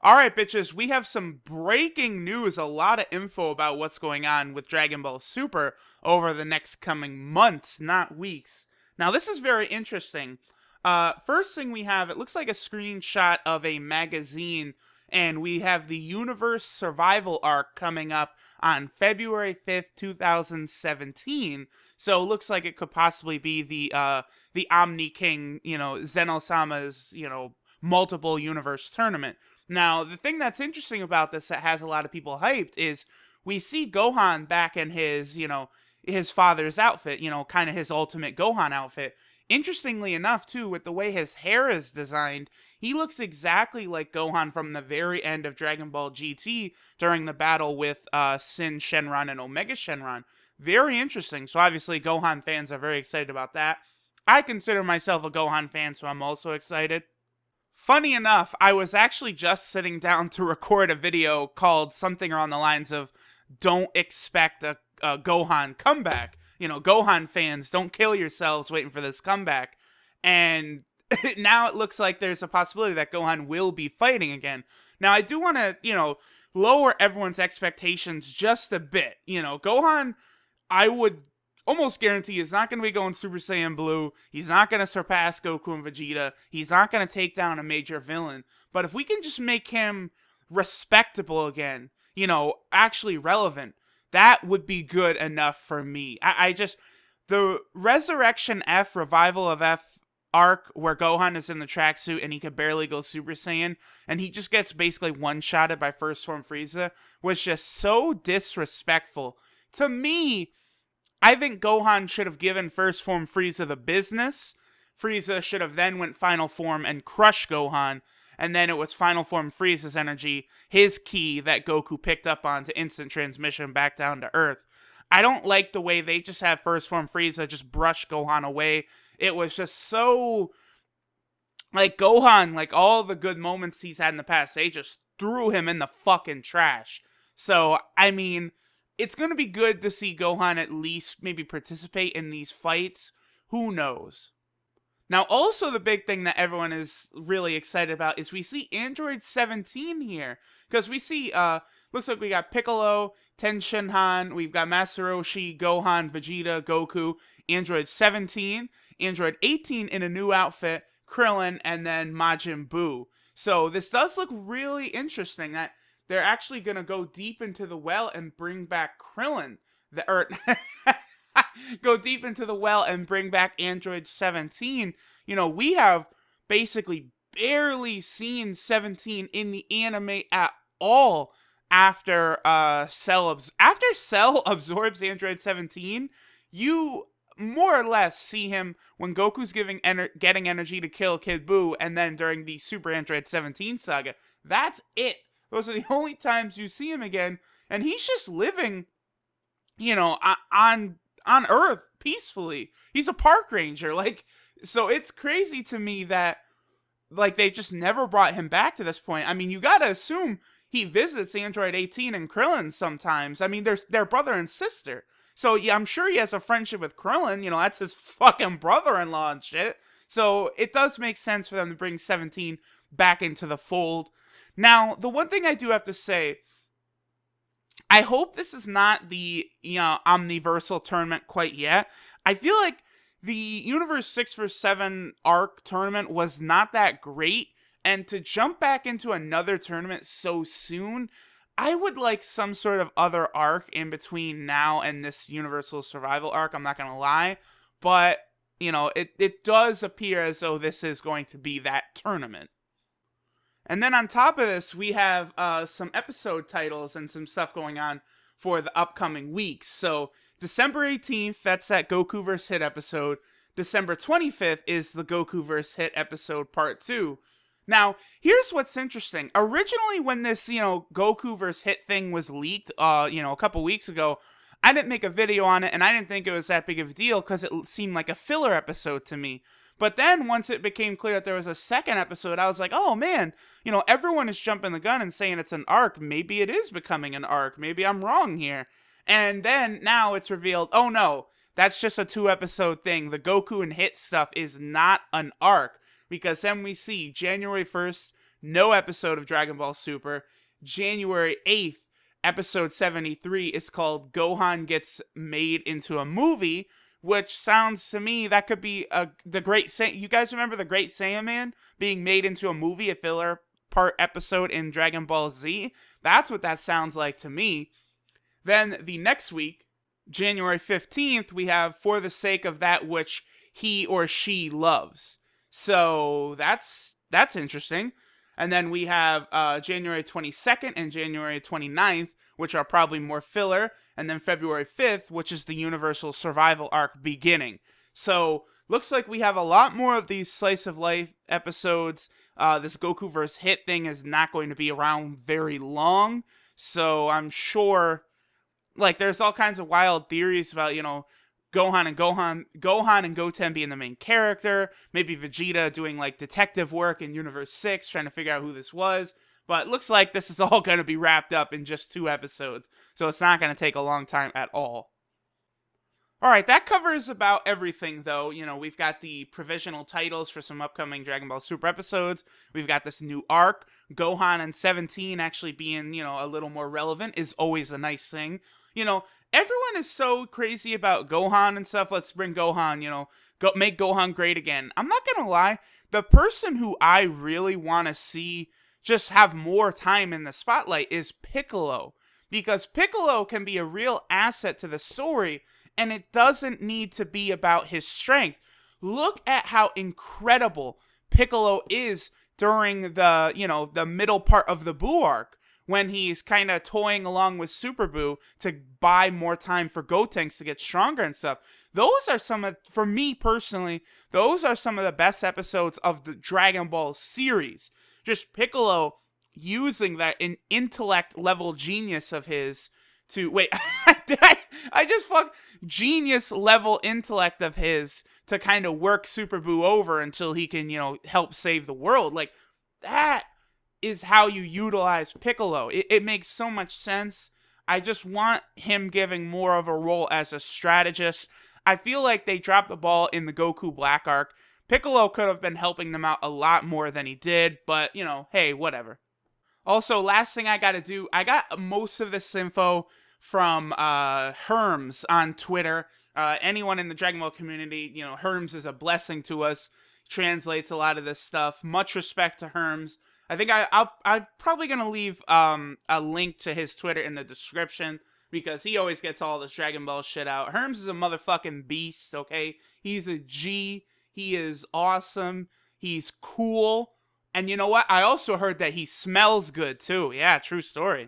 All right, bitches, we have some breaking news, a lot of info about what's going on with Dragon Ball Super over the next coming months, not weeks. Now, this is very interesting. First thing we have, it looks like a screenshot of a magazine, and we have the Universe Survival Arc coming up on February 5th, 2017. So it looks like it could possibly be the Omni King, Zeno-sama's, multiple universe tournament. Now, the thing that's interesting about this that has a lot of people hyped is we see Gohan back in his father's outfit, kind of his ultimate Gohan outfit. Interestingly enough, too, with the way his hair is designed, he looks exactly like Gohan from the very end of Dragon Ball GT during the battle with Sin Shenron and Omega Shenron. Very interesting. So obviously, Gohan fans are very excited about that. I consider myself a Gohan fan, so I'm also excited. Funny enough, I was actually just sitting down to record a video called something around the lines of "Don't expect a Gohan comeback." Gohan fans, don't kill yourselves waiting for this comeback. And now it looks like there's a possibility that Gohan will be fighting again. Now, I do want to, lower everyone's expectations just a bit. Gohan, I would almost guarantee is not going to be going Super Saiyan Blue. He's not going to surpass Goku and Vegeta. He's not going to take down a major villain. But if we can just make him respectable again, actually relevant, that would be good enough for me. The Resurrection F, Revival of F arc where Gohan is in the tracksuit and he could barely go Super Saiyan and he just gets basically one-shotted by First Form Frieza was just so disrespectful. To me, I think Gohan should have given First Form Frieza the business. Frieza should have then went Final Form and crushed Gohan, and then it was Final Form Frieza's energy, his ki that Goku picked up on to instant transmission back down to Earth. I don't like the way they just have First Form Frieza just brush Gohan away. It was just so... Like, Gohan, like, all the good moments he's had in the past, they just threw him in the fucking trash. So, I mean, it's going to be good to see Gohan at least maybe participate in these fights. Who knows? Now, also the big thing that everyone is really excited about is we see Android 17 here. Because we see, looks like we got Piccolo, Tenshinhan, we've got Master Roshi, Gohan, Vegeta, Goku, Android 17, Android 18 in a new outfit, Krillin, and then Majin Buu. So this does look really interesting that they're actually going to go deep into the well and bring back Krillin. Go deep into the well and bring back Android 17. We have basically barely seen 17 in the anime at all after Cell absorbs Android 17. You more or less see him when Goku's getting energy to kill Kid Buu, and then during the Super Android 17 saga. That's it. Those are the only times you see him again, and he's just living, on Earth peacefully. He's a park ranger, so it's crazy to me that, they just never brought him back to this point. I mean, you gotta assume he visits Android 18 and Krillin sometimes. I mean, they're brother and sister. So, yeah, I'm sure he has a friendship with Krillin. That's his fucking brother-in-law and shit. So, it does make sense for them to bring 17 back into the fold. Now, the one thing I do have to say, I hope this is not the, Omniversal tournament quite yet. I feel like the Universe 6 vs 7 arc tournament was not that great, and to jump back into another tournament so soon, I would like some sort of other arc in between now and this Universal Survival arc, I'm not gonna lie, but, it does appear as though this is going to be that tournament. And then on top of this, we have some episode titles and some stuff going on for the upcoming weeks. So December 18th, that's that Goku vs. Hit episode. December 25th is the Goku vs. Hit episode part 2. Now, here's what's interesting. Originally, when this, Goku vs. Hit thing was leaked, a couple weeks ago, I didn't make a video on it, and I didn't think it was that big of a deal because it seemed like a filler episode to me. But then, once it became clear that there was a second episode, I was like, oh man, everyone is jumping the gun and saying it's an arc. Maybe it is becoming an arc. Maybe I'm wrong here. And then, now it's revealed, oh no, that's just a 2-episode thing. The Goku and Hit stuff is not an arc. Because then we see January 1st no episode of Dragon Ball Super. January 8th, episode 73 is called Gohan Gets Made into a Movie, which sounds to me that could be the Great You guys remember the Great Saiyaman being made into a movie, a filler part episode in Dragon Ball Z? That's what that sounds like to me. Then the next week, January 15th, we have For the Sake of That Which He or She Loves. So that's interesting. And then we have January 22nd and January 29th, which are probably more filler. And then February 5th, which is the Universal Survival Arc beginning. So looks like we have a lot more of these slice of life episodes. This Goku vs. Hit thing is not going to be around very long. So I'm sure, like, there's all kinds of wild theories about, Gohan and Goten being the main character, maybe Vegeta doing like detective work in Universe 6, trying to figure out who this was. But it looks like this is all going to be wrapped up in just 2 episodes, so it's not going to take a long time at all. Alright, that covers about everything, though. We've got the provisional titles for some upcoming Dragon Ball Super episodes. We've got this new arc. Gohan and 17 actually being, a little more relevant is always a nice thing. Everyone is so crazy about Gohan and stuff. Let's bring Gohan, make Gohan great again. I'm not gonna lie, the person who I really want to see just have more time in the spotlight is Piccolo. Because Piccolo can be a real asset to the story, and it doesn't need to be about his strength. Look at how incredible Piccolo is during the middle part of the Buu arc, when he's kind of toying along with Super Buu to buy more time for Gotenks to get stronger and stuff. Those are for me personally, those are some of the best episodes of the Dragon Ball series. Just Piccolo using that intellect level genius of his to, wait, I just fucked genius level intellect of his to kind of work Super Buu over until he can, help save the world. Like, that is how you utilize Piccolo. It makes so much sense. I just want him giving more of a role as a strategist. I feel like they dropped the ball in the Goku Black arc. Piccolo could have been helping them out a lot more than he did, but, hey, whatever. Also, last thing I gotta do, I got most of this info from Herms on Twitter. Anyone in the Dragon Ball community, Herms is a blessing to us. Translates a lot of this stuff. Much respect to Herms. I think I'm probably going to leave a link to his Twitter in the description, because he always gets all this Dragon Ball shit out. Herms is a motherfucking beast, okay? He's a G. He is awesome. He's cool. And you know what? I also heard that he smells good, too. Yeah, true story.